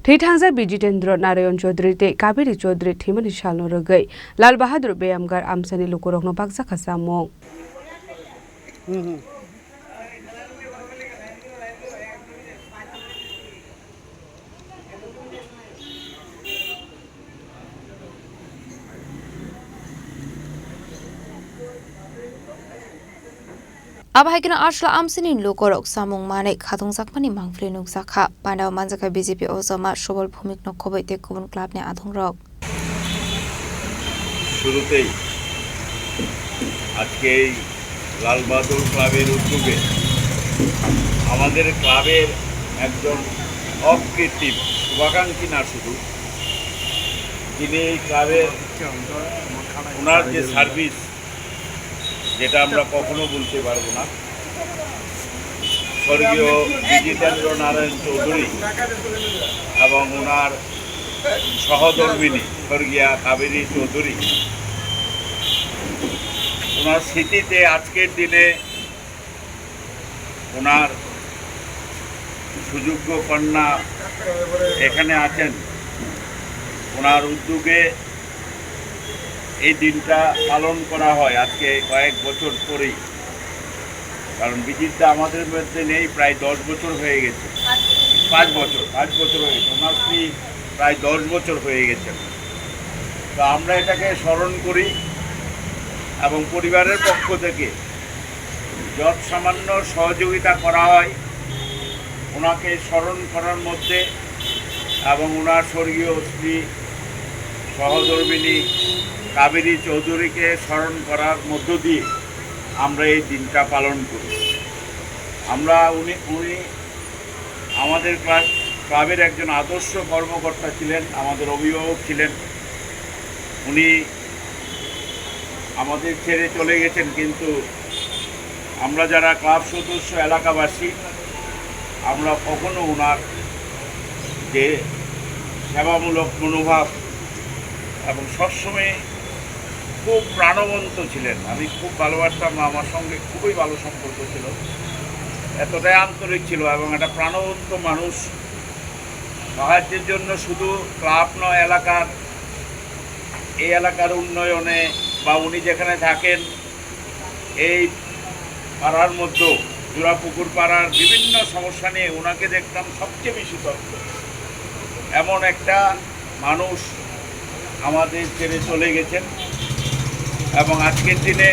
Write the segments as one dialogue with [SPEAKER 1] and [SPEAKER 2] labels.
[SPEAKER 1] थैथांजा बिजितेंद्र नारायण चौधरी ते Kaveri Chaudhary थीमनि सालनो रगै Lal Bahadur बेयामगार आमसानि लोकरकनो बागजा खासामों
[SPEAKER 2] Abahikina Ashla Amsinin Lokorok Samung Mane Katung Zakmani Mangflinuk Zakha Panda Manzaka BJP Osama Shobol Phumik Nokobai Te Kubun Club Ne Adhong Rok
[SPEAKER 3] শুরুতেই আজকে এই লাল বাহাদুর ক্লাবের উদ্যোগে আমাদের ক্লাবের একজন অকৃত্রিম শুভাকাঙ্ক্ষী না শুধু তিনি এই ক্লাবের ওনার যে সার্ভিস যেটা আমরা কখনো বলতে পারবো না স্বর্গীয় বিজিতেন্দ্র নারায়ণ চৌধুরী এবং ওনার সহধর্মিনী স্বর্গীয়া কাবেরী চৌধুরী ওনার স্মৃতিতে আজকের দিনে ওনার সুযোগ্য কন্যা এখানে আছেন ওনার উদ্যোগে এই দিনটা পালন করা হয় আজকে কয়েক বছর পরেই কারণ বিজিতদা আমাদের মধ্যে নেই প্রায় 10 বছর হয়ে গেছে 5 বছর হয়ে গেছে ওনার স্ত্রী প্রায় 10 বছর হয়ে গেছে তো আমরা এটাকে স্মরণ করি এবং পরিবারের পক্ষ থেকে যত সামান্য সহযোগিতা করা হয় ওনাকে স্মরণ করার মধ্যে এবং ওনার স্বর্গীয় স্ত্রী সহধর্মিনী কাবেরী চৌধুরীকে স্মরণ করার মধ্য দিয়ে আমরা এই দিনটা পালন করি আমরা উনি আমাদের ক্লাবের একজন আদর্শ কর্মকর্তা ছিলেন আমাদের অভিভাবক ছিলেন উনি আমাদের ছেড়ে চলে গেছেন কিন্তু আমরা যারা ক্লাব সদস্য এলাকাবাসী আমরা কখনো ওনার যে সেবামূলক মনোভাব এবং সবসময় খুব প্রাণবন্ত ছিলেন আমি খুব ভালোবাসতাম আমার সঙ্গে খুবই ভালো সম্পর্ক ছিল এতটাই আন্তরিক ছিল এবং একটা প্রাণবন্ত মানুষ সাহায্যের জন্য শুধু ক্লাব নয় এই এলাকার উন্নয়নে বা উনি যেখানে থাকেন এই পাড়ার মধ্যে জোড়াপুকুর পাড়ার বিভিন্ন সমস্যা নিয়ে ওনাকে দেখতাম সবচেয়ে বেশি তথ্য এমন একটা মানুষ আমাদের ছেড়ে চলে গেছেন এবং আজকের দিনে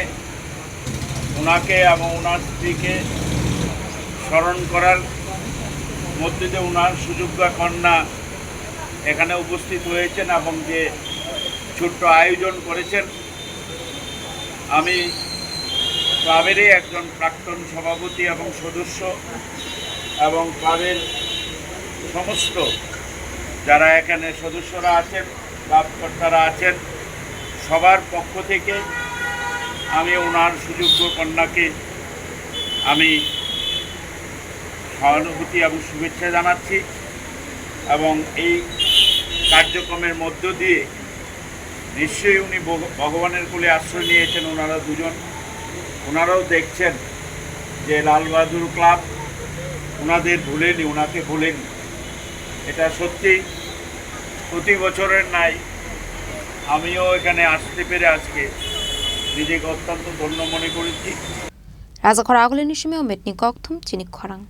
[SPEAKER 3] ওনাকে এবং ওনার স্ত্রীকে স্মরণ করার মধ্যে যে ওনার সুযোগ্য কন্যা এখানে উপস্থিত হয়েছেন এবং যে ছোট্ট আয়োজন করেছেন আমি ক্লাবেরই একজন প্রাক্তন সভাপতি এবং সদস্য এবং ক্লাবের সমস্ত যারা এখানে সদস্যরা আছেন ক্লাবকর্তারা আছেন সবার পক্ষ থেকে আমি ওনার সুযোগ্য কন্যাকে আমি সহানুভূতি এবং শুভেচ্ছা জানাচ্ছি এবং এই কার্যক্রমের মধ্য দিয়ে নিশ্চয়ই উনি ভগবানের কোলে আশ্রয় নিয়েছেন ওনারা দুজন ওনারাও দেখছেন যে লাল বাহাদুর ক্লাব ওনাদের ভুলেনি ওনাকে ভুলেনি এটা সত্যি প্রতি বছরের নাই আমিও এখানে আসতে পেরে আজকে নিজেকে অত্যন্ত ধন্য মনে করেছি
[SPEAKER 2] রাজা খরা আগলে নিশিমেও মেটনি ককথুম চিনি খরাং